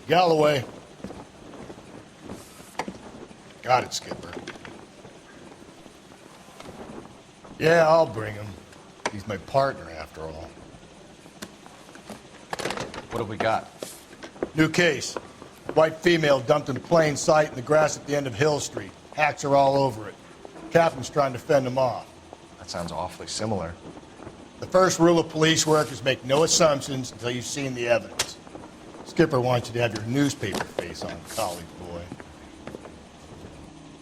Galloway. Got it, Skipper. Yeah, I'll bring him. He's my partner, after all. What have we got? New case. White female dumped in plain sight in the grass at the end of Hill Street. Hacks are all over it. Captain's trying to fend them off. That sounds awfully similar. The first rule of police work is make no assumptions until you've seen the evidence. Skipper wants you to have your newspaper face on, college boy.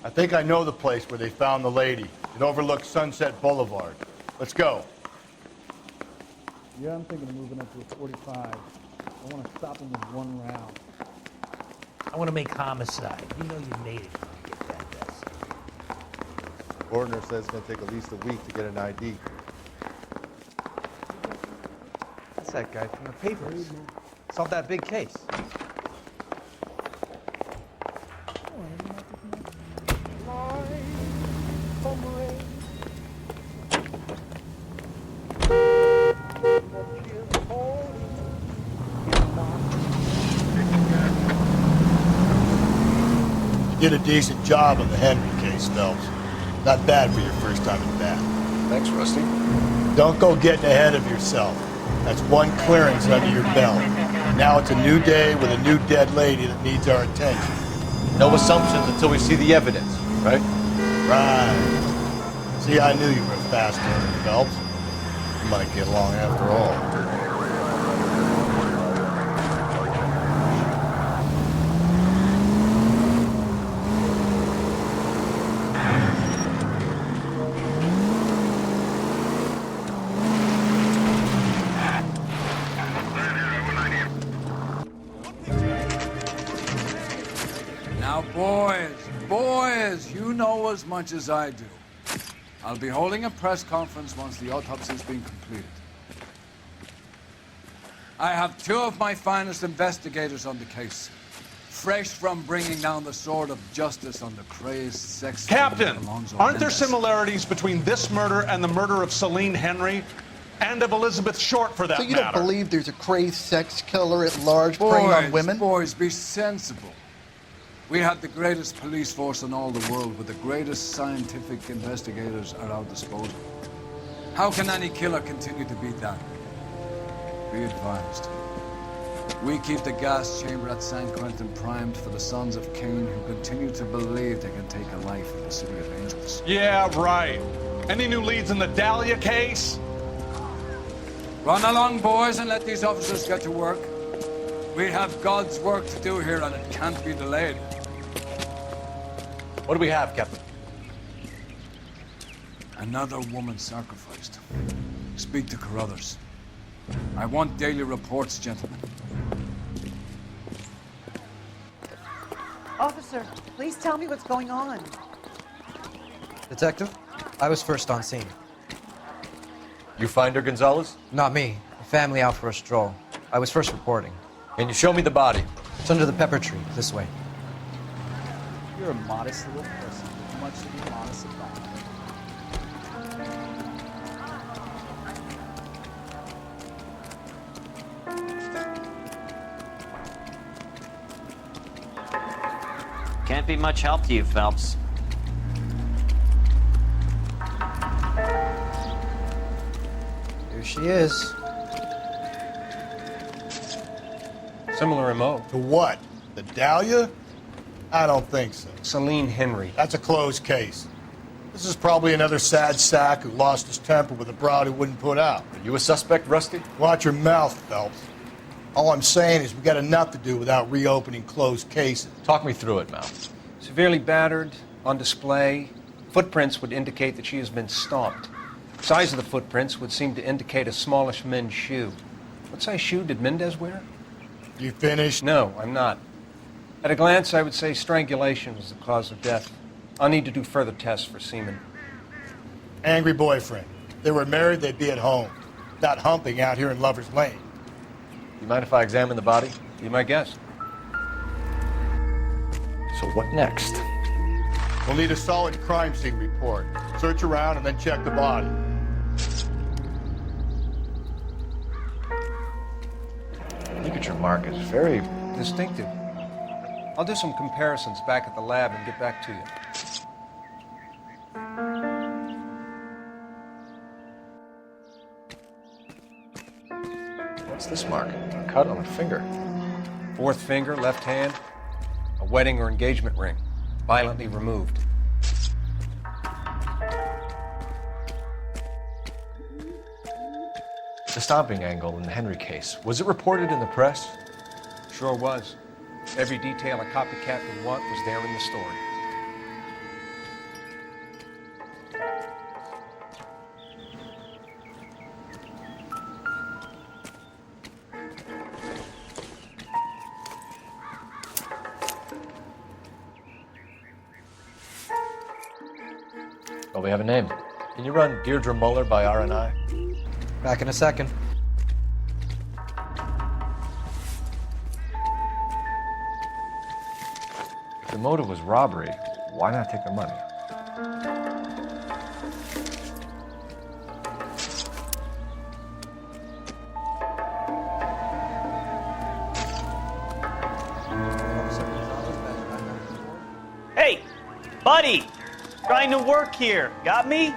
I think I know the place where they found the lady. It overlooks Sunset Boulevard. Let's go. Yeah, I'm thinking of moving up to a 45. I want to stop him with one round. I want to make homicide. You know you made it when you get that vest. Ordner says it's going to take at least a week to get an ID. That's that guy from the papers. Solved that big case. You did a decent job on the Henry case, Phelps. Not bad for your first time at bat. Thanks, Rusty. Don't go getting ahead of yourself. That's one clearance under your belt. Now it's a new day with a new dead lady that needs our attention. No assumptions until we see the evidence, right? Right. See, I knew you were a fast learner, Phelps. You might get along after all. Now, boys, you know as much as I do. I'll be holding a press conference once the autopsy's been completed. I have two of my finest investigators on the case, fresh from bringing down the sword of justice on the crazed sex... Captain, aren't there similarities between this murder and the murder of Celine Henry and of Elizabeth Short, for that matter? So you don't believe there's a crazed sex killer at large preying on women? Boys, be sensible. We have the greatest police force in all the world with the greatest scientific investigators at our disposal. How can any killer continue to beat that? Be advised. We keep the gas chamber at San Quentin primed for the sons of Cain who continue to believe they can take a life in the city of angels. Yeah, right. Any new leads in the Dahlia case? Run along, boys, and let these officers get to work. We have God's work to do here, and it can't be delayed. What do we have, Captain? Another woman sacrificed. Speak to Carruthers. I want daily reports, gentlemen. Officer, please tell me what's going on. Detective, I was first on scene. You find her, Gonzalez? Not me. A family out for a stroll. I was first reporting. Can you show me the body? It's under the pepper tree, this way. You're a modest little person. Much to be modest about. Can't be much help to you, Phelps. Here she is. Similar MO. To what? The Dahlia? I don't think so. Celine Henry. That's a closed case. This is probably another sad sack who lost his temper with a broad who wouldn't put out. Are you a suspect, Rusty? Watch your mouth, Phelps. All I'm saying is we got enough to do without reopening closed cases. Talk me through it, Mal. Severely battered, on display. Footprints would indicate that she has been stomped. Size of the footprints would seem to indicate a smallish men's shoe. What size shoe did Mendez wear? You finished? No, I'm not. At a glance, I would say strangulation was the cause of death. I'll need to do further tests for semen. Angry boyfriend. If they were married, they'd be at home. Not humping out here in Lover's Lane. You mind if I examine the body? Be my guest. So what next? We'll need a solid crime scene report. Search around and then check the body. Ligature mark is very Distinctive. I'll do some comparisons back at the lab and get back to you. What's this mark? A cut on a finger. Fourth finger, left hand. A wedding or engagement ring. Violently removed. The stomping angle in the Henry case. Was it reported in the press? Sure was. Every detail a copycat would want was there in the story. Well, we have a name. Can you run Deirdre Muller by RNI? Back in a second. If the motive was robbery, why not take their money? Hey, buddy! Trying to work here. Got me?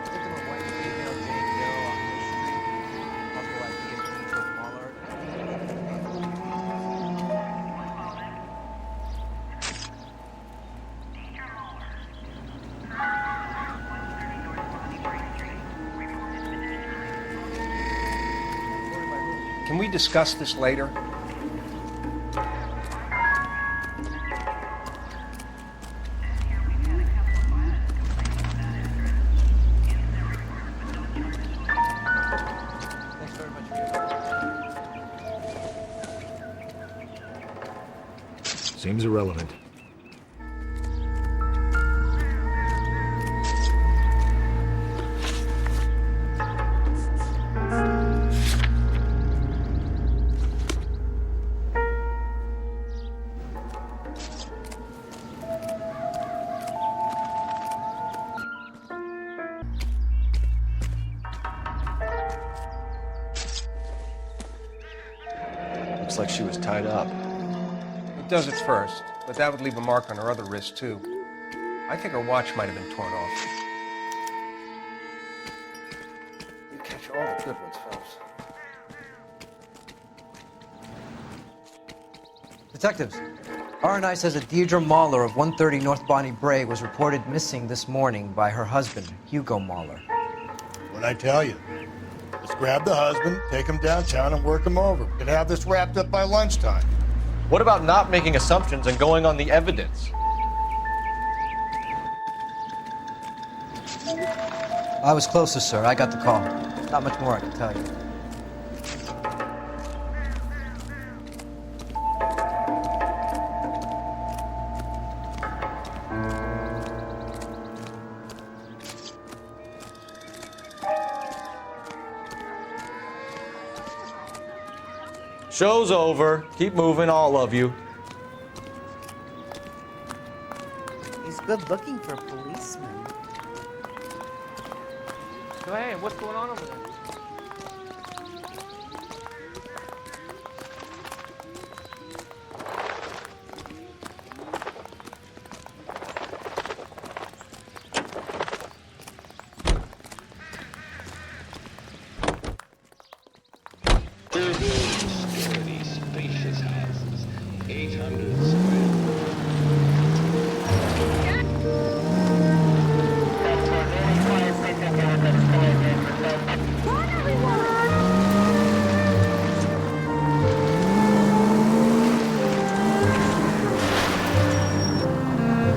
Can we discuss this later? Seems irrelevant. Looks like she was tied up. It does at first, but that would leave a mark on her other wrist, too. I think her watch might have been torn off. You catch all the good ones, Phelps. Detectives, RNI says that Deirdre Mahler of 130 North Bonnie Bray was reported missing this morning by her husband, Hugo Mahler. What'd I tell you? Let's grab the husband, take him downtown, and work him over. We could have this wrapped up by lunchtime. What about not making assumptions and going on the evidence? I was closest, sir. I got the call. Not much more I can tell you. Show's over. Keep moving, all of you. He's good looking for a policeman. So, hey, what's going on over there?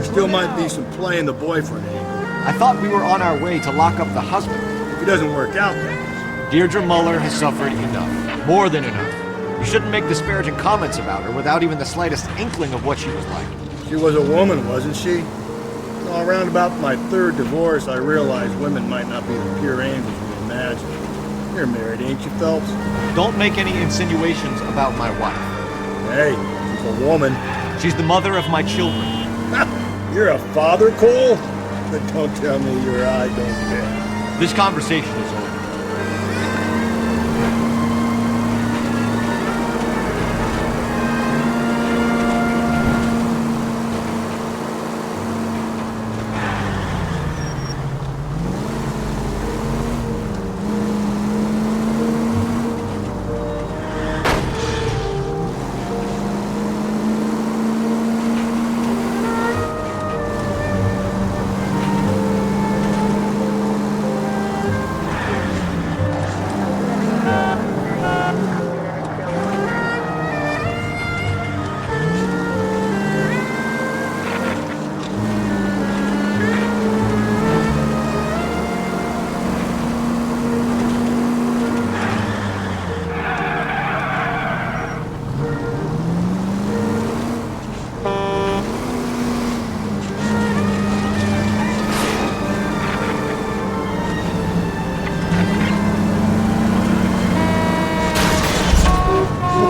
Still might be some playing the boyfriend angle. I thought we were on our way to lock up the husband. If it doesn't work out, then. Deirdre Muller has suffered enough. More than enough. You shouldn't make disparaging comments about her without even the slightest inkling of what she was like. She was a woman, wasn't she? Well, around about my third divorce, I realized women might not be the pure angels we imagine. You're married, ain't you, Phelps? Don't make any insinuations about my wife. Hey, she's a woman. She's the mother of my children. You're a father, Cole? But don't tell me your eye don't bend. This conversation is over.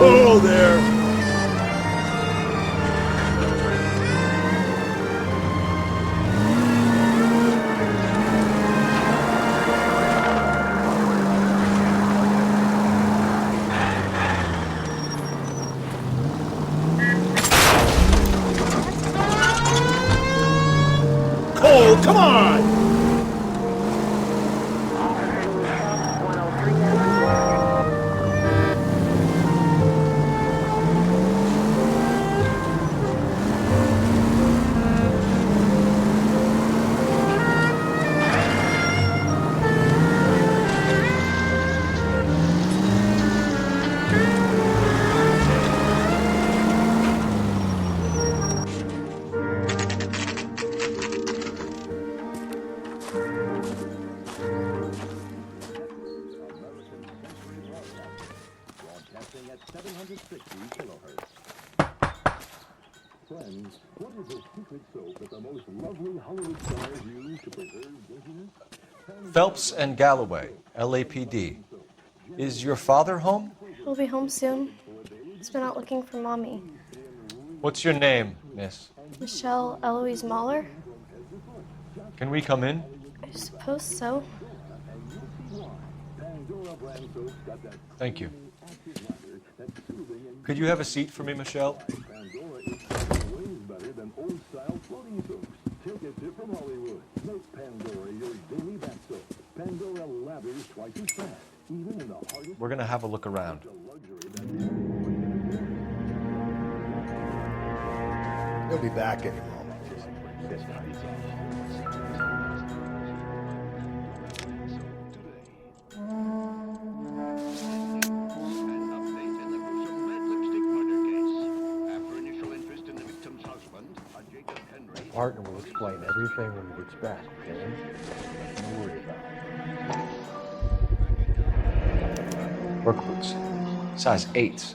Whoa there! Cole, come on! Phelps and Galloway, LAPD. Is your father home? He'll be home soon. He's been out looking for Mommy. What's your name, miss? Michelle Eloise Mahler? Can we come in? I suppose so. Thank you. Could you have a seat for me, Michelle? We're going to have a look around. He'll be back any moment. Partner will explain everything when he gets back, okay? Don't worry about it. Work boots. Size 8s.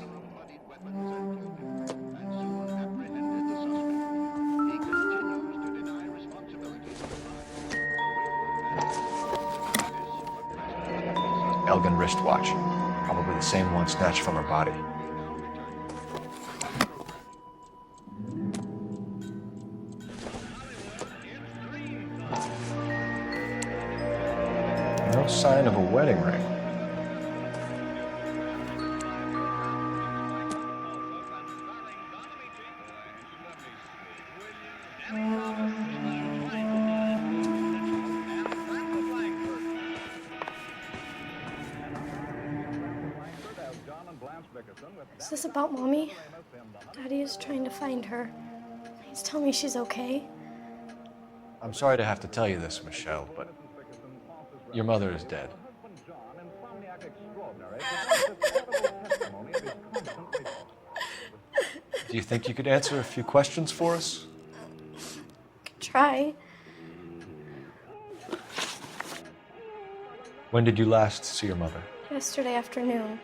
Elgin wristwatch. Probably the same one snatched from her body. No sign of a wedding ring. Is this about Mommy? Daddy is trying to find her. Please tell me she's okay. I'm sorry to have to tell you this, Michelle, but your mother is dead. Do you think you could answer a few questions for us? Could try. When did you last see your mother? Yesterday afternoon.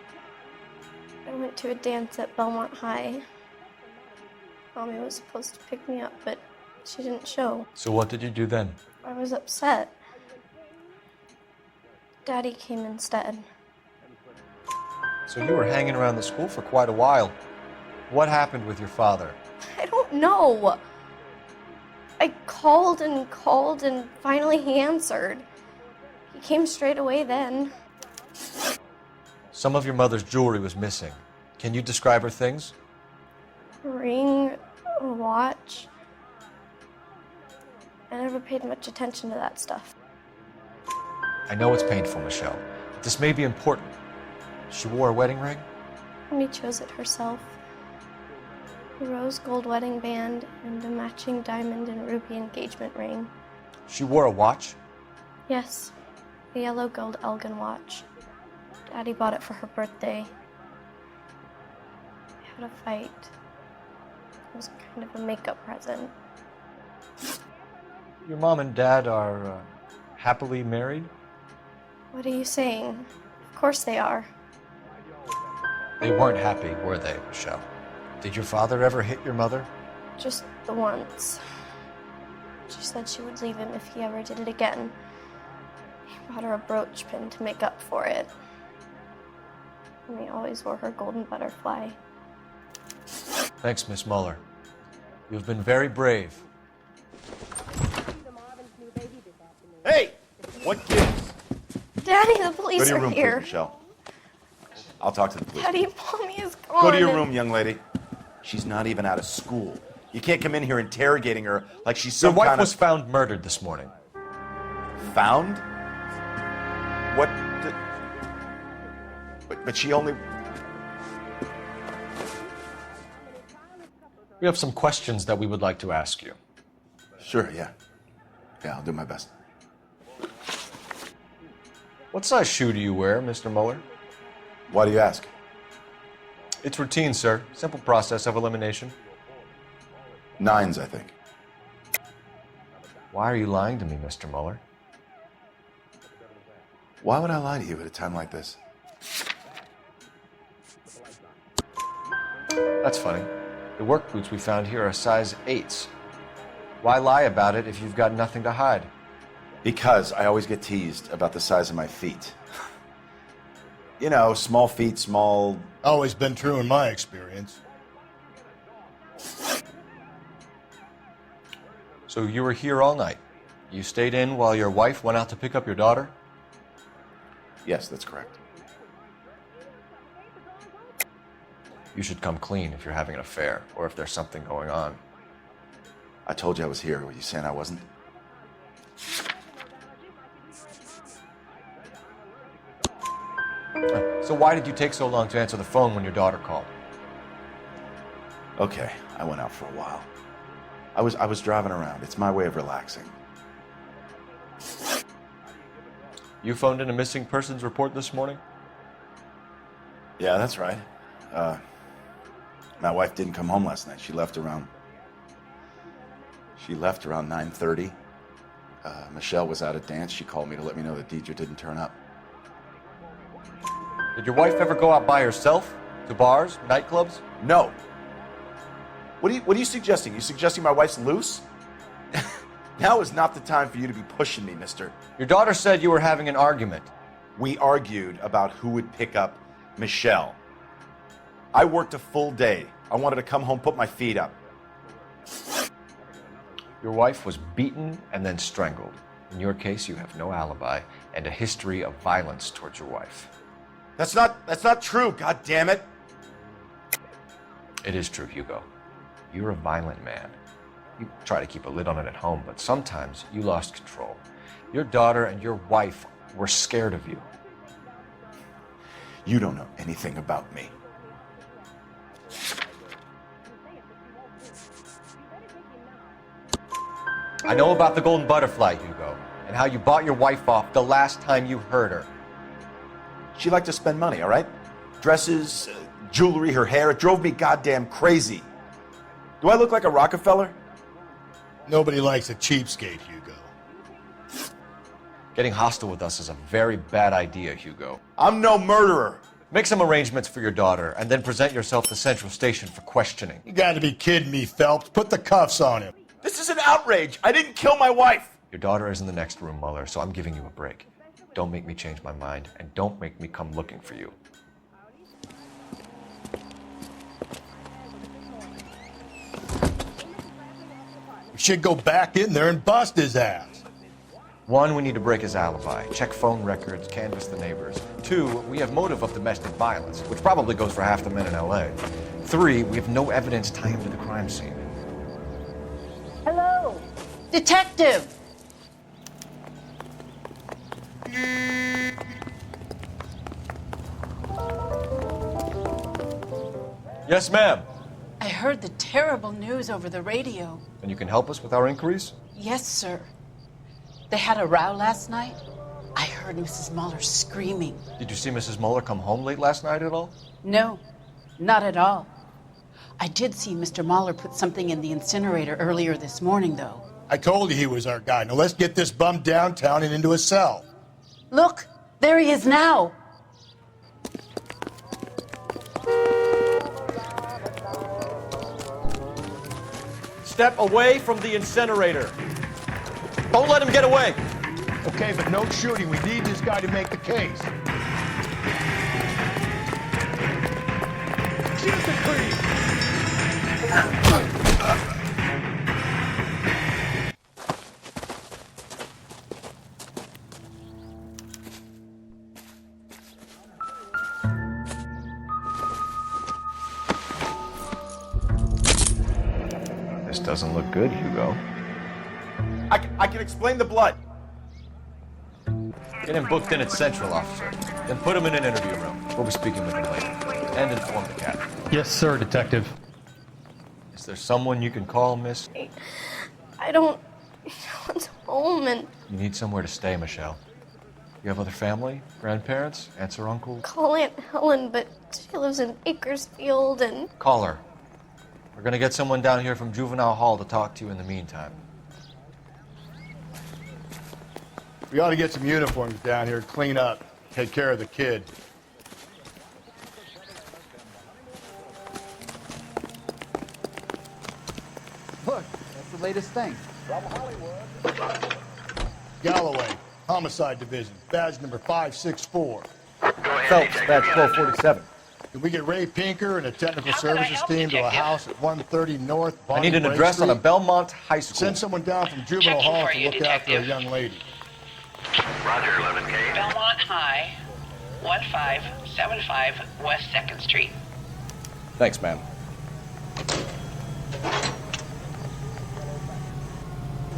I went to a dance at Belmont High. Mommy was supposed to pick me up, but she didn't show. So what did you do then? I was upset. Daddy came instead. So you were hanging around the school for quite a while. What happened with your father? I don't know. I called and finally he answered. He came straight away then. Some of your mother's jewelry was missing. Can you describe her things? A ring, a watch. I never paid much attention to that stuff. I know it's painful, Michelle. But this may be important. She wore a wedding ring? Mommy chose it herself. A rose gold wedding band and a matching diamond and ruby engagement ring. She wore a watch? Yes, a yellow gold Elgin watch. Daddy bought it for her birthday. We had a fight. It was kind of a makeup present. Your mom and dad are happily married? What are you saying? Of course they are. They weren't happy, were they, Michelle? Did your father ever hit your mother? Just the once. She said she would leave him if he ever did it again. He bought her a brooch pin to make up for it. and he always wore her golden butterfly. Thanks, Miss Muller. You've been very brave. Hey! What gives? Daddy, the police Go to your are room, here. please, Michelle. I'll talk to the police. Daddy, Mommy is gone. Go to your room, young lady. She's not even out of school. You can't come in here interrogating her like she's Your some wife kind was of... found murdered this morning. Found? What the... But she only... We have some questions that we would like to ask you. Sure, yeah. Yeah, I'll do my best. What size shoe do you wear, Mr. Muller? Why do you ask? It's routine, sir. Simple process of elimination. 9s, I think. Why are you lying to me, Mr. Muller? Why would I lie to you at a time like this? That's funny. The work boots we found here are size 8s. Why lie about it if you've got nothing to hide? Because I always get teased about the size of my feet. You know, small feet, small... Always been true in my experience. So you were here all night. You stayed in while your wife went out to pick up your daughter? Yes, that's correct. You should come clean if you're having an affair or if there's something going on. I told you I was here. Were you saying I wasn't? So why did you take so long to answer the phone when your daughter called? Okay, I went out for a while. I was driving around. It's my way of relaxing. You phoned in a missing persons report this morning? Yeah, that's right. My wife didn't come home last night. She left around 9:30. Michelle was out at dance. She called me to let me know that Deidre didn't turn up. Did your wife ever go out by herself? To bars, nightclubs? No. What are you suggesting? You suggesting my wife's loose? Now is not the time for you to be pushing me, mister. Your daughter said you were having an argument. We argued about who would pick up Michelle. I worked a full day. I wanted to come home, put my feet up. Your wife was beaten and then strangled. In your case, you have no alibi and a history of violence towards your wife. That's not true, God damn it. It is true, Hugo. You're a violent man. You try to keep a lid on it at home, but sometimes you lost control. Your daughter and your wife were scared of you. You don't know anything about me. I know about the golden butterfly, Hugo, and how you bought your wife off the last time you heard her. She liked to spend money, all right? Dresses, jewelry, her hair. It drove me goddamn crazy. Do I look like a Rockefeller? Nobody likes a cheapskate, Hugo. Getting hostile with us is a very bad idea, Hugo. I'm no murderer. Make some arrangements for your daughter, and then present yourself to Central Station for questioning. You gotta be kidding me, Phelps. Put the cuffs on him. This is an outrage. I didn't kill my wife. Your daughter is in the next room, Muller, so I'm giving you a break. Don't make me change my mind, and don't make me come looking for you. We should go back in there and bust his ass. 1, we need to break his alibi, check phone records, canvass the neighbors. 2, we have motive of domestic violence, which probably goes for half the men in LA. 3, we have no evidence tying him to the crime scene. Hello, detective. Yes, ma'am. I heard the terrible news over the radio. And you can help us with our inquiries? Yes, sir. They had a row last night. I heard Mrs. Muller screaming. Did you see Mrs. Muller come home late last night at all? No, not at all. I did see Mr. Muller put something in the incinerator earlier this morning, though. I told you he was our guy. Now let's get this bum downtown and into a cell. Look, there he is now. Step away from the incinerator. Don't let him get away. Okay, but no shooting. We need this guy to make the case. This doesn't look good, Hugo. I can explain the blood. Get him booked in at Central, officer. Then put him in an interview room. We'll be speaking with him later. And inform the captain. Yes, sir, Detective. Is there someone you can call, miss? I don't want home, and You need somewhere to stay, Michelle. You have other family? Grandparents? Aunts or uncles? call Aunt Helen, but she lives in Bakersfield, and Call her. We're gonna get someone down here from Juvenile Hall to talk to you in the meantime. We ought to get some uniforms down here, clean up, take care of the kid. Look, that's the latest thing. Galloway, Homicide Division, badge number 564. Phelps, badge 1247. Can we get Ray Pinker and a technical services team to a house at 130 North I Bonnie need an Bray address on a Street? Belmont High School. Send someone down from Juvenile Hall to look after a young lady. Roger, 11K. Belmont High, 1575 West 2nd Street. Thanks, ma'am.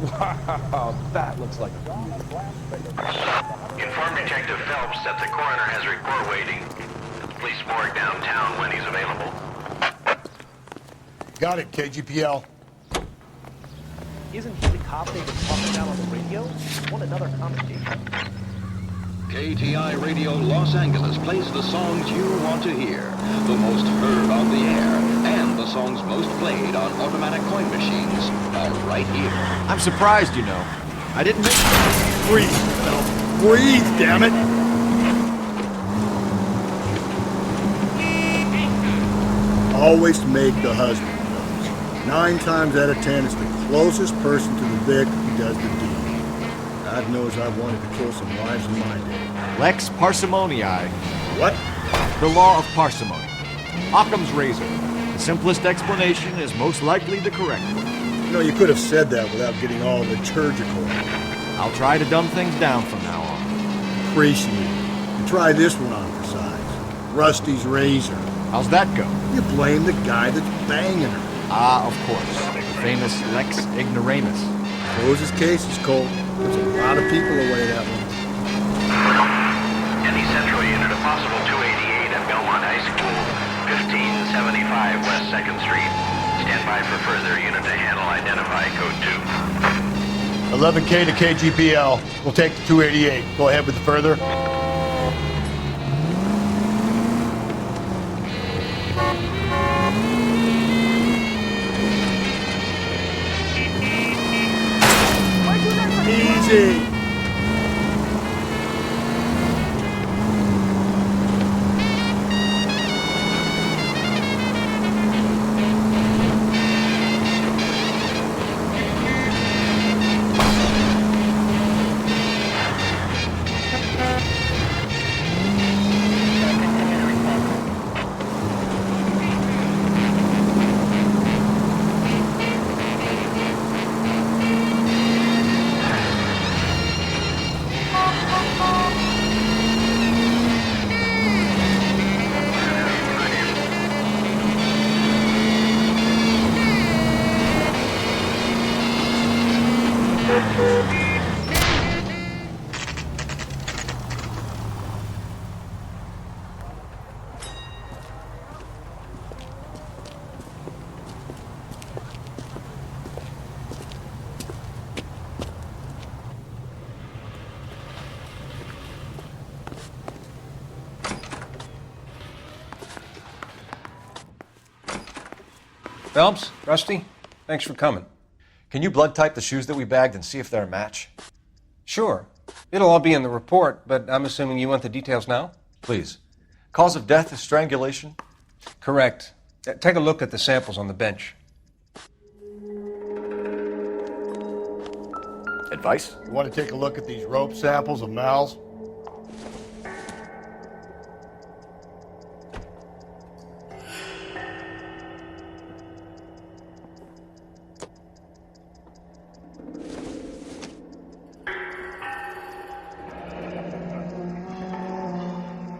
Wow, that looks like Inform Detective Phelps that the coroner has a report waiting. Police morgue downtown when he's available. Got it, KGPL. Isn't he the cop they've been talking about on the radio? Want another conversation? KTI Radio Los Angeles plays the songs you want to hear, the most heard on the air, and the songs most played on automatic coin machines are right here. I'm surprised, you know. I didn't make... Breathe, Phelps. Breathe, damn it! Always make the husband knows. 9 times out of 10, it's the closest person to the Vic who does the deed. God knows I've wanted to kill some wives in my day. Lex parsimoniae. What? The law of parsimony. Occam's razor. The simplest explanation is most likely the correct one. You know, you could have said that without getting all liturgical. I'll try to dumb things down from now on. Appreciate it. And try this one on for size. Rusty's razor. How's that go? You blame the guy that's banging her. Ah, of course. The famous Lex ignoramus. Close his cases, Colt. There's a lot of people away that one. Any Central unit, a possible 288 at Belmont High School, 1575 West 2nd Street. Stand by for further unit to handle. Identify code 2. 11K to KGPL. We'll take the 288. Go ahead with the further. Easy. Phelps, Rusty, thanks for coming. Can you blood type the shoes that we bagged and see if they're a match? Sure. It'll all be in the report, but I'm assuming you want the details now? Please. Cause of death is strangulation? Correct. Take a look at the samples on the bench. Advice? You want to take a look at these rope samples of Mal's?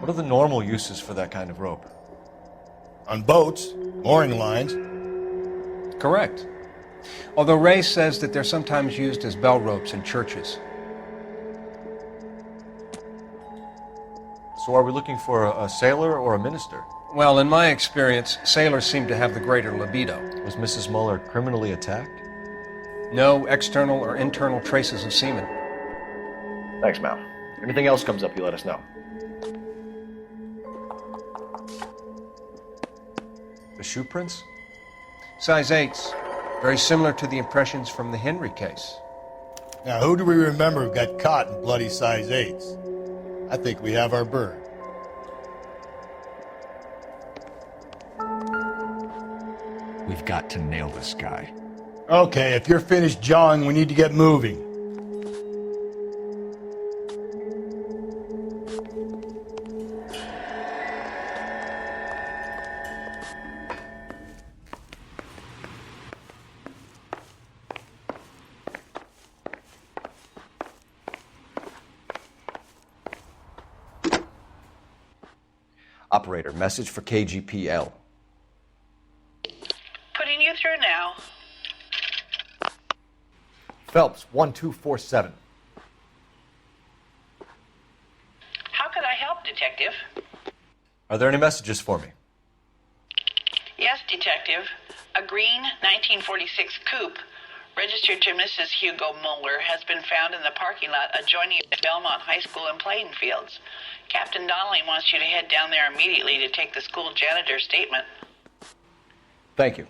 What are the normal uses for that kind of rope? On boats, mooring lines. Correct. Although Ray says that they're sometimes used as bell ropes in churches. So are we looking for a sailor or a minister? Well, in my experience, sailors seem to have the greater libido. Was Mrs. Muller criminally attacked? No external or internal traces of semen. Thanks, Mal. Anything else comes up, you let us know. The shoe prints? Size 8s. Very similar to the impressions from the Henry case. Now, who do we remember got caught in bloody size 8s? I think we have our bird. We've got to nail this guy. Okay, if you're finished jawing, we need to get moving. Operator, message for KGPL. Putting you through now. Phelps, 1247. How could I help, Detective? Are there any messages for me? Yes, Detective. A green 1946 coupe, registered to Mrs. Hugo Muller, has been found in the parking lot adjoining the Belmont High School and playing fields. Captain Donnelly wants you to head down there immediately to take the school janitor's statement. Thank you.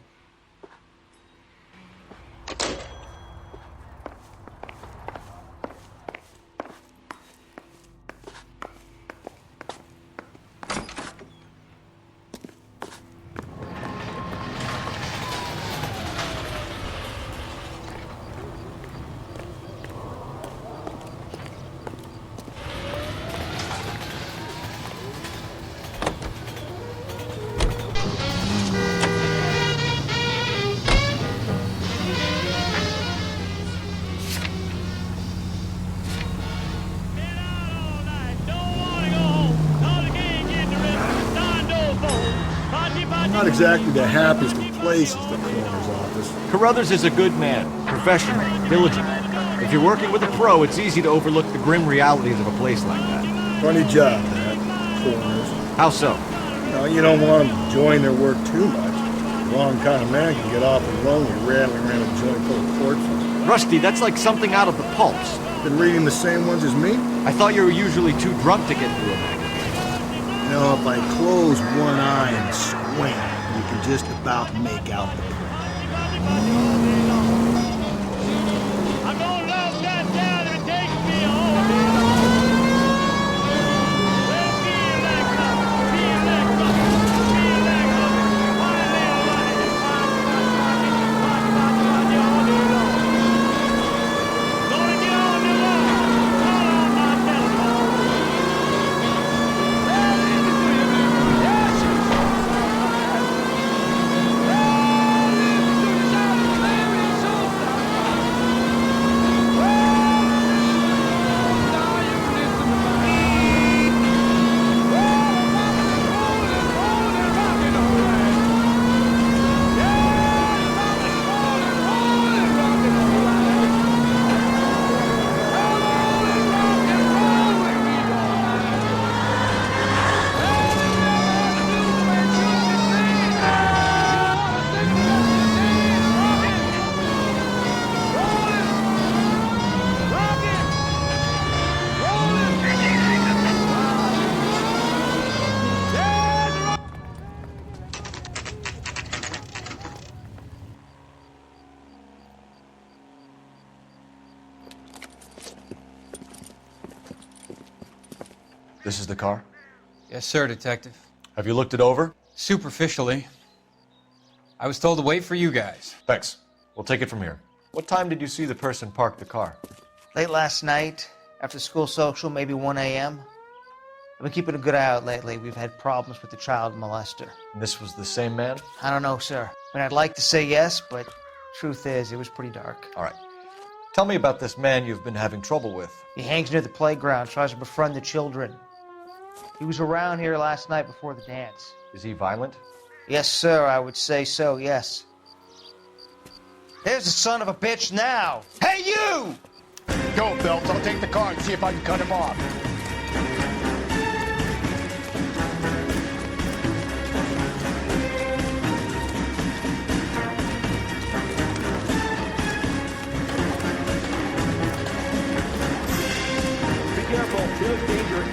Not exactly the happiest of places, the coroner's office. Carruthers is a good man, professional, diligent. If you're working with a pro, it's easy to overlook the grim realities of a place like that. Funny job, that, coroner's. How so? No, you don't want them enjoying their work too much. The wrong kind of man can get awfully lonely rattling around a joint full of corpses. Rusty, that's like something out of the pulps. Been reading the same ones as me? I thought you were usually too drunk to get through a magazine. You know, if I close one eye and squint, you can just about make out the This is the car? Yes, sir, Detective. Have you looked it over? Superficially. I was told to wait for you guys. Thanks. We'll take it from here. What time did you see the person park the car? Late last night, after school social, maybe 1 a.m. I've been keeping a good eye out lately. We've had problems with the child molester. And this was the same man? I don't know, sir. I mean, I'd like to say yes, but truth is, it was pretty dark. All right. Tell me about this man you've been having trouble with. He hangs near the playground, tries to befriend the children. He was around here last night before the dance. Is he violent? Yes, sir, I would say so, yes. There's the son of a bitch now. Hey, you! Go, Phelps. I'll take the car and see if I can cut him off. Be careful. There's danger.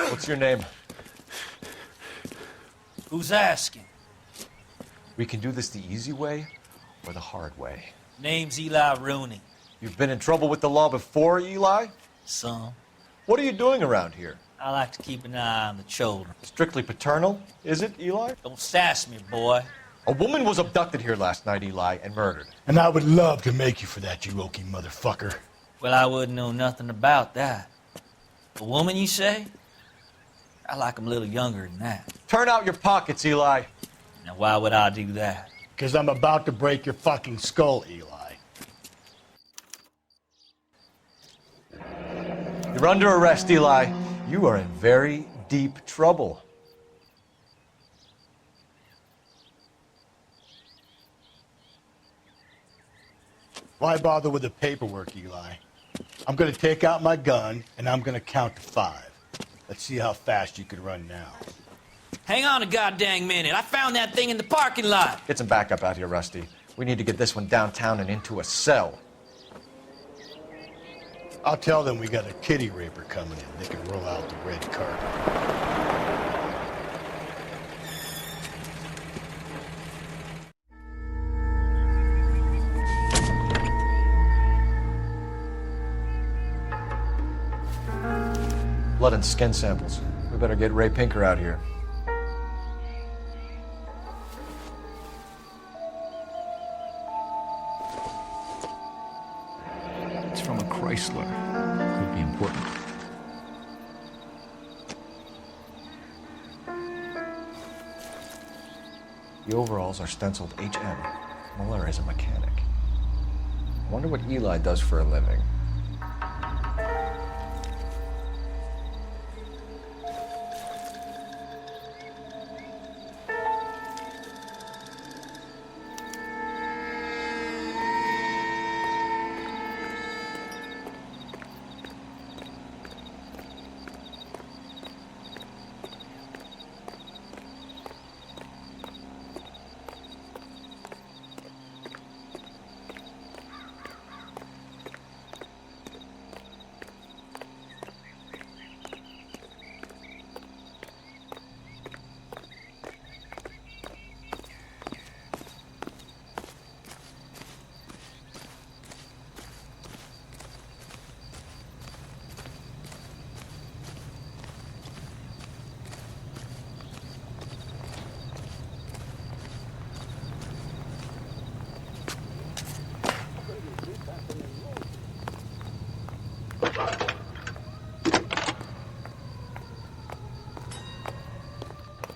What's your name? Who's asking? We can do this the easy way or the hard way. Name's Eli Rooney. You've been in trouble with the law before, Eli? Some. What are you doing around here? I like to keep an eye on the children. Strictly paternal, is it, Eli? Don't sass me, boy. A woman was abducted here last night, Eli, and murdered. And I would love to make you for that, you oaky motherfucker. Well, I wouldn't know nothing about that. A woman, you say? I like 'em a little younger than that. Turn out your pockets, Eli. Now, why would I do that? Because I'm about to break your fucking skull, Eli. You're under arrest, Eli. You are in very deep trouble. Why bother with the paperwork, Eli? I'm going to take out my gun, and I'm going to count to 5. Let's see how fast you can run now. Hang on a goddamn minute. I found that thing in the parking lot. Get some backup out here, Rusty. We need to get this one downtown and into a cell. I'll tell them we got a kitty raper coming in. They can roll out the red carpet. Blood and skin samples. We better get Ray Pinker out here. It's from a Chrysler. Could be important. The overalls are stenciled HM. Muller is a mechanic. I wonder what Eli does for a living.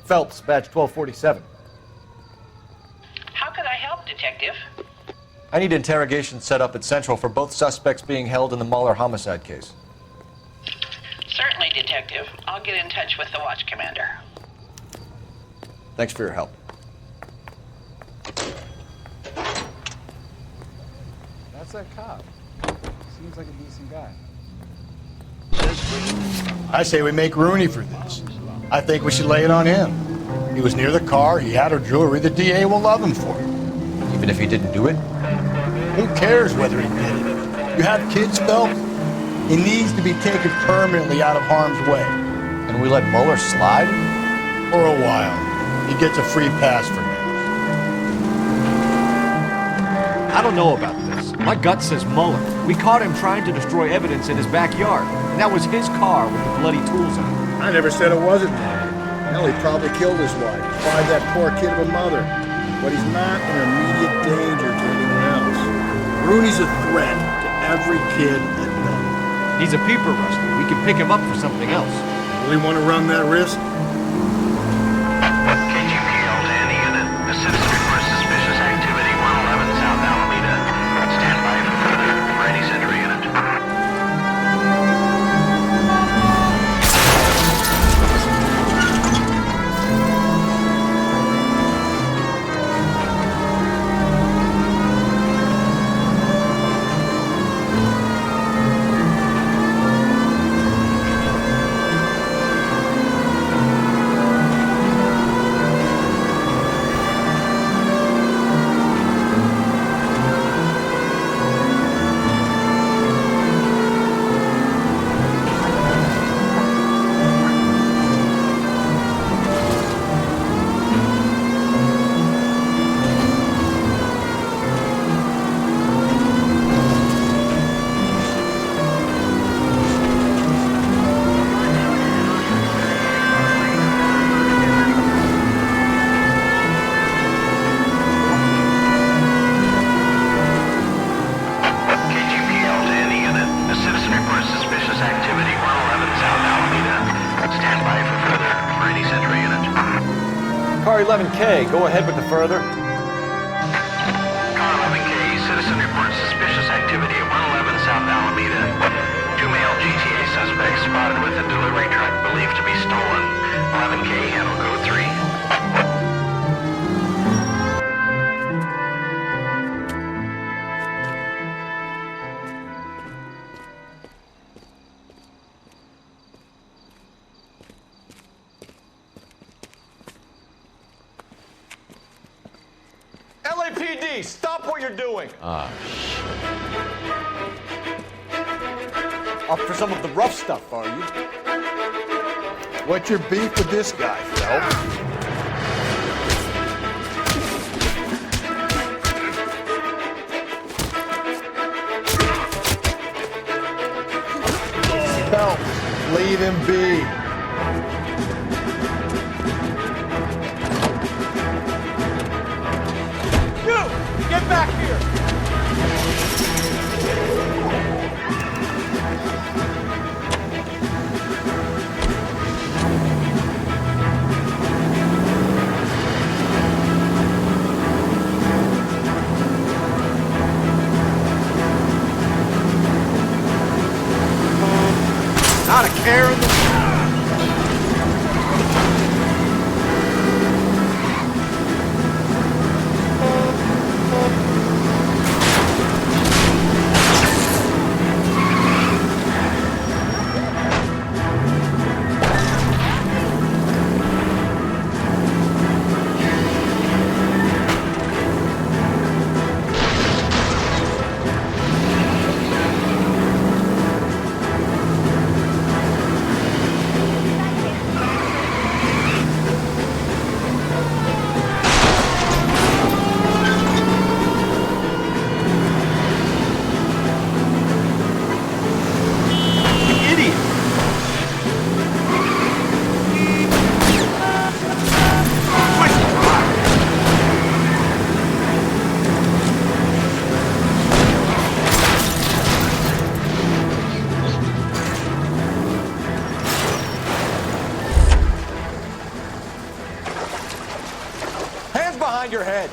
Phelps, badge 1247. How could I help, Detective? I need interrogation set up at Central for both suspects being held in the Mahler homicide case. Certainly, Detective. I'll get in touch with the watch commander. Thanks for your help. That's that cop. Seems like a decent guy. I say we make Rooney for this. I think we should lay it on him. He was near the car, he had her jewelry, the DA will love him for it. Even if he didn't do it? Who cares whether he did it? You have kids, Phelps? He needs to be taken permanently out of harm's way. And we let Mueller slide? For a while. He gets a free pass for now. I don't know about this. My gut says Mueller. We caught him trying to destroy evidence in his backyard. And that was his car with the bloody tools in it. I never said it wasn't Mueller. Hell, he probably killed his wife. Deprived that poor kid of a mother. But he's not an immediate danger to anyone else. Rooney's a threat to every kid at Belmont. He's a peeper, Rusty. We can pick him up for something else. Really want to run that risk? KGPL to any unit. A citizen reports suspicious activity 111 South Alameda. Stand by for further for any Century unit. Car 11K, go ahead with the further. Car 11K, citizen reports suspicious activity at 111 South Alameda. 2 male GTA suspects spotted with a delivery truck believed to be stolen. 11K, handle code 3. LAPD, stop what you're doing. Up for some of the rough stuff, are you? What's your beef with this guy, Phelps? Phelps, leave him be. Get back here! Not a care in the world. Your head.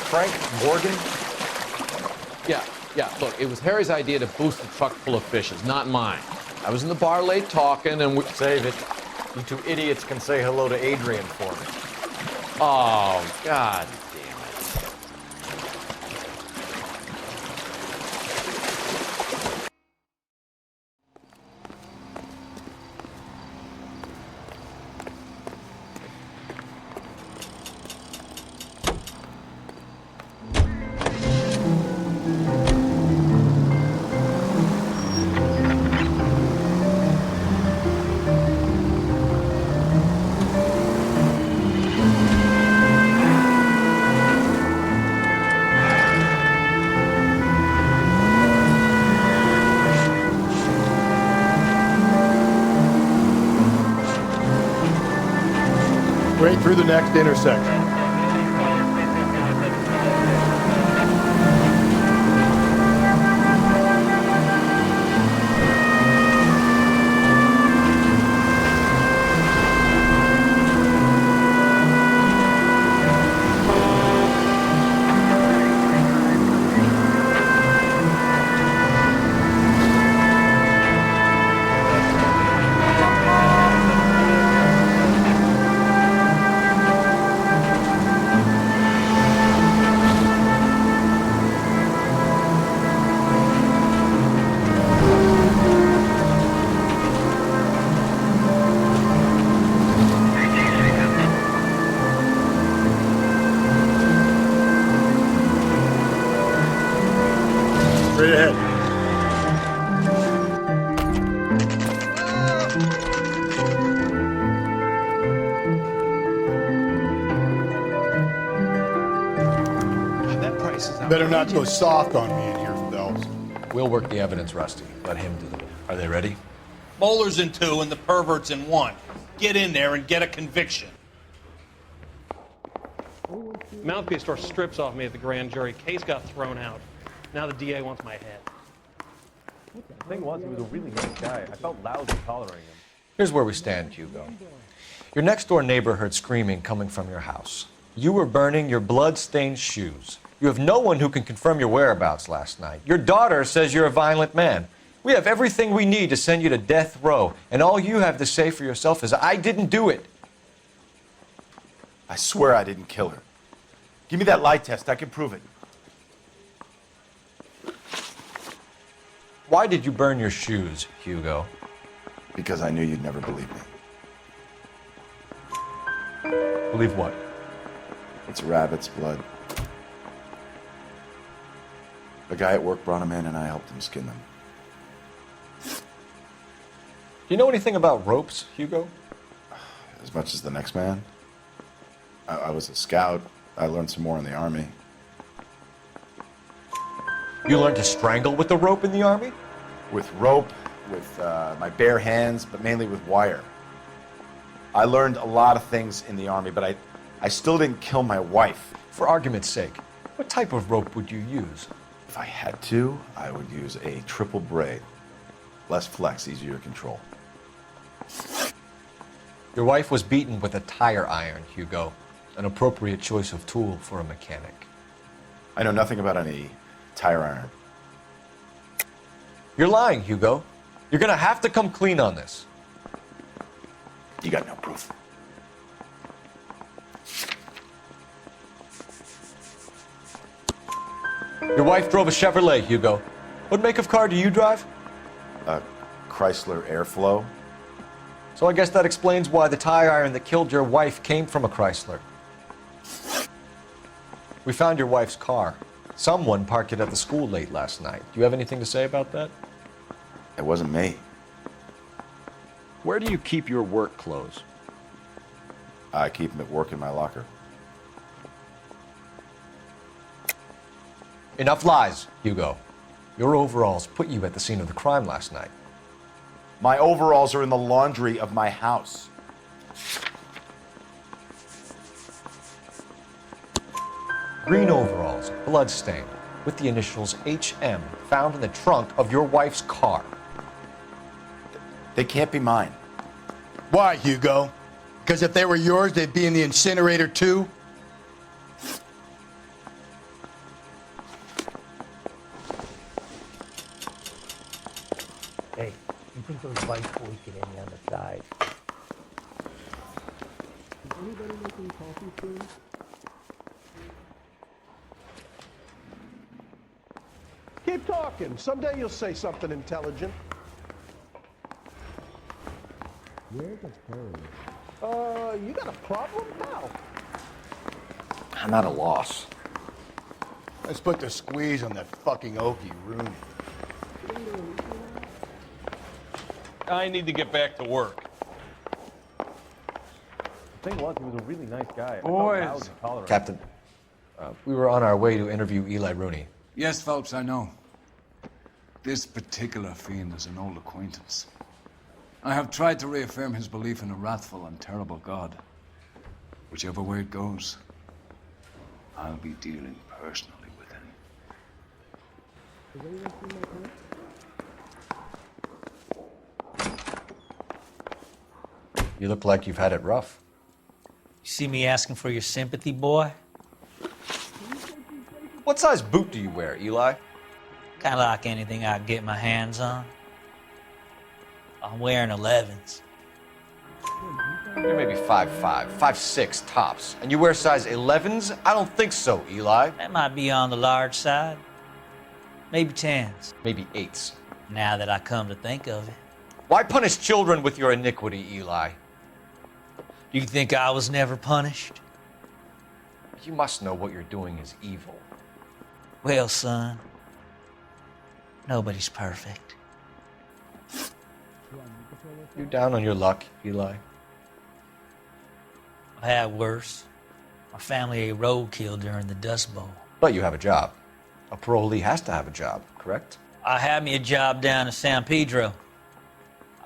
Frank Morgan? Yeah, look, it was Harry's idea to boost the truck full of fishes, not mine. I was in the bar late talking and we... Save it. You two idiots can say hello to Adrian for me. Oh, God damn it. Straight through the next intersection. Straight ahead. That price is outrageous. Better not go soft on me in here, Phelps. We'll work the evidence, Rusty. Let him do it. Are they ready? Moeller's in 2 and the pervert's in 1. Get in there and get a conviction. Mouthpiece tore strips off me at the grand jury. Case got thrown out. Now the DA wants my head. The thing was, he was a really nice guy. I felt lousy tolerating him. Here's where we stand, Hugo. Your next-door neighbor heard screaming coming from your house. You were burning your blood-stained shoes. You have no one who can confirm your whereabouts last night. Your daughter says you're a violent man. We have everything we need to send you to death row, and all you have to say for yourself is, I didn't do it. I swear I didn't kill her. Give me that lie test. I can prove it. Why did you burn your shoes, Hugo? Because I knew you'd never believe me. Believe what? It's rabbit's blood. The guy at work brought him in and I helped him skin them. Do you know anything about ropes, Hugo? As much as the next man. I was a scout. I learned some more in the Army. You learned to strangle with the rope in the Army? With rope, with my bare hands, but mainly with wire. I learned a lot of things in the Army, but I still didn't kill my wife. For argument's sake, what type of rope would you use? If I had to, I would use a triple braid. Less flex, easier to control. Your wife was beaten with a tire iron, Hugo. An appropriate choice of tool for a mechanic. I know nothing about any tire iron. You're lying, Hugo. You're gonna have to come clean on this. You got no proof. Your wife drove a Chevrolet, Hugo. What make of car do you drive? A Chrysler Airflow. So I guess that explains why the tire iron that killed your wife came from a Chrysler. We found your wife's car. Someone parked it at the school late last night. Do you have anything to say about that? It wasn't me. Where do you keep your work clothes? I keep them at work in my locker. Enough lies, Hugo. Your overalls put you at the scene of the crime last night. My overalls are in the laundry of my house. Green overalls, bloodstained, with the initials HM found in the trunk of your wife's car. They can't be mine. Why, Hugo? Because if they were yours, they'd be in the incinerator too? Hey, you think those vice boys get any on the side? Is anybody making coffee soon? Keep talking. Someday you'll say something intelligent. Where's the phone? You got a problem, pal? I'm at a loss. Let's put the squeeze on that fucking Okie Rooney. I need to get back to work. The thing was, he was a really nice guy. Boys. Captain, we were on our way to interview Eli Rooney. Yes, Phelps, I know. This particular fiend is an old acquaintance. I have tried to reaffirm his belief in a wrathful and terrible God. Whichever way it goes, I'll be dealing personally with him. You look like you've had it rough. You see me asking for your sympathy, boy? What size boot do you wear, Eli? Kind of like anything I can get my hands on. I'm wearing 11s. You're maybe 5'5", 5'6", tops. And you wear size 11s? I don't think so, Eli. That might be on the large side. Maybe 10s. Maybe 8s. Now that I come to think of it. Why punish children with your iniquity, Eli? Do you think I was never punished? You must know what you're doing is evil. Well, son, nobody's perfect. You down on your luck, Eli? I've had worse. My family ate roadkill during the Dust Bowl. But you have a job. A parolee has to have a job, correct? I had me a job down in San Pedro.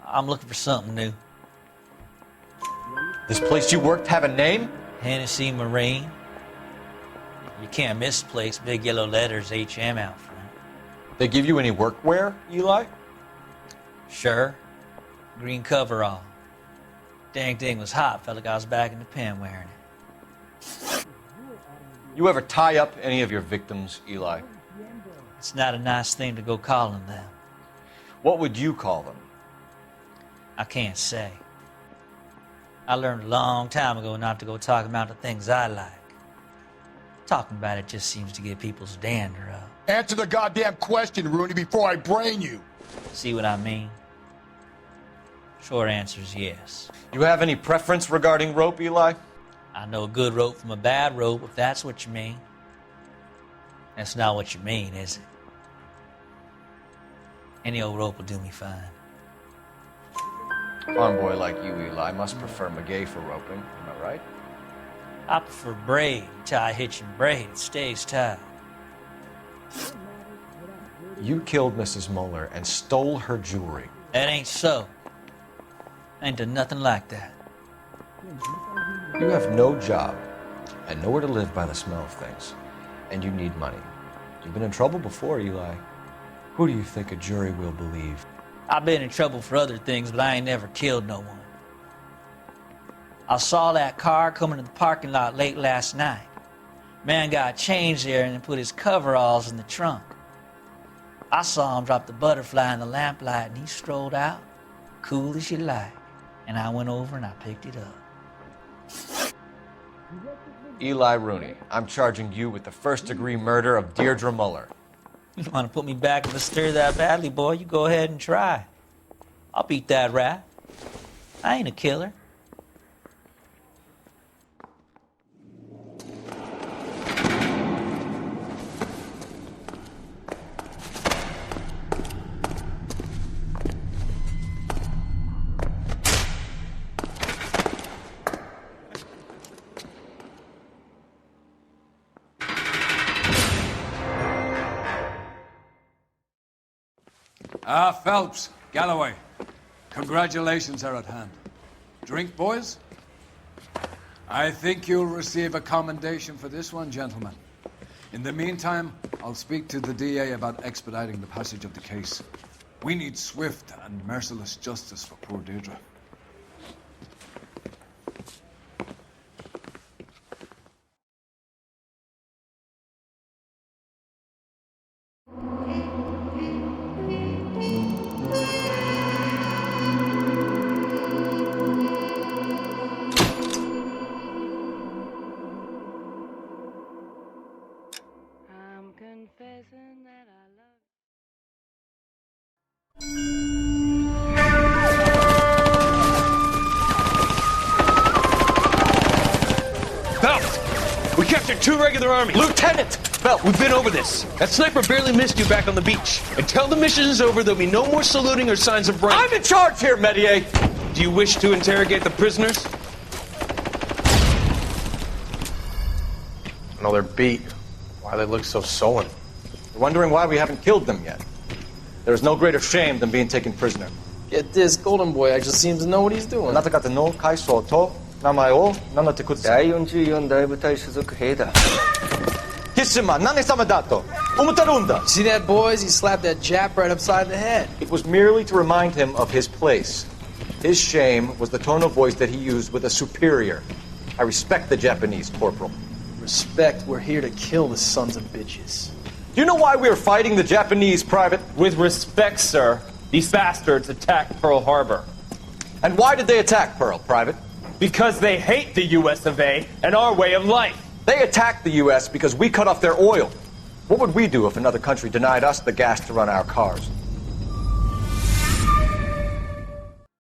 I'm looking for something new. This place you worked have a name? Hennessy Marine. You can't miss the place. Big yellow letters, HM out front. They give you any workwear, Eli? Sure. Green coverall. Dang thing was hot. Felt like I was back in the pen wearing it. You ever tie up any of your victims, Eli? It's not a nice thing to go calling them. What would you call them? I can't say. I learned a long time ago not to go talking about the things I like. Talking about it just seems to get people's dander up. Answer the goddamn question, Rooney, before I brain you. See what I mean? Short answer is yes. You have any preference regarding rope, Eli? I know a good rope from a bad rope, if that's what you mean. That's not what you mean, is it? Any old rope will do me fine. A farm boy like you, Eli, must prefer Magay for roping. Am I right? I prefer braid. Tie, hitch, and braid. It stays tied. You killed Mrs. Muller and stole her jewelry. That ain't so. I ain't done nothing like that. You have no job and nowhere to live by the smell of things. And you need money. You've been in trouble before, Eli. Who do you think a jury will believe? I've been in trouble for other things, but I ain't never killed no one. I saw that car coming to the parking lot late last night. Man got changed there and then put his coveralls in the trunk. I saw him drop the butterfly in the lamplight and he strolled out, cool as you like. And I went over and I picked it up. Eli Rooney, I'm charging you with the first-degree murder of Deirdre Muller. You want to put me back in the stir that badly, boy? You go ahead and try. I'll beat that rap. I ain't a killer. Phelps, Galloway, congratulations are at hand. Drink, boys? I think you'll receive a commendation for this one, gentlemen. In the meantime, I'll speak to the DA about expediting the passage of the case. We need swift and merciless justice for poor Deirdre. We captured 2 regular army. Lieutenant! Belt, we've been over this. That sniper barely missed you back on the beach. Until the mission is over, there'll be no more saluting or signs of rank. I'm in charge here, Medier! Do you wish to interrogate the prisoners? No, they're beat. Why they look so sullen? You're wondering why we haven't killed them yet. There's no greater shame than being taken prisoner. Get this, Golden Boy, I just seems to know what he's doing. Nataka no kai soto, 名前を名乗ってください。第44大部隊所属兵だ。貴島何様だと思ってるんだ。 See that, boys? He slapped that Jap right upside the head. It was merely to remind him of his place. His shame was the tone of voice that he used with a superior. I respect the Japanese, Corporal. Respect, we're here to kill the sons of bitches. Do you know why we are fighting the Japanese, Private? With respect, sir, these bastards attacked Pearl Harbor. And why did they attack Pearl, Private? Because they hate the US of A and our way of life. They attacked the U.S. because we cut off their oil. What would we do if another country denied us the gas to run our cars?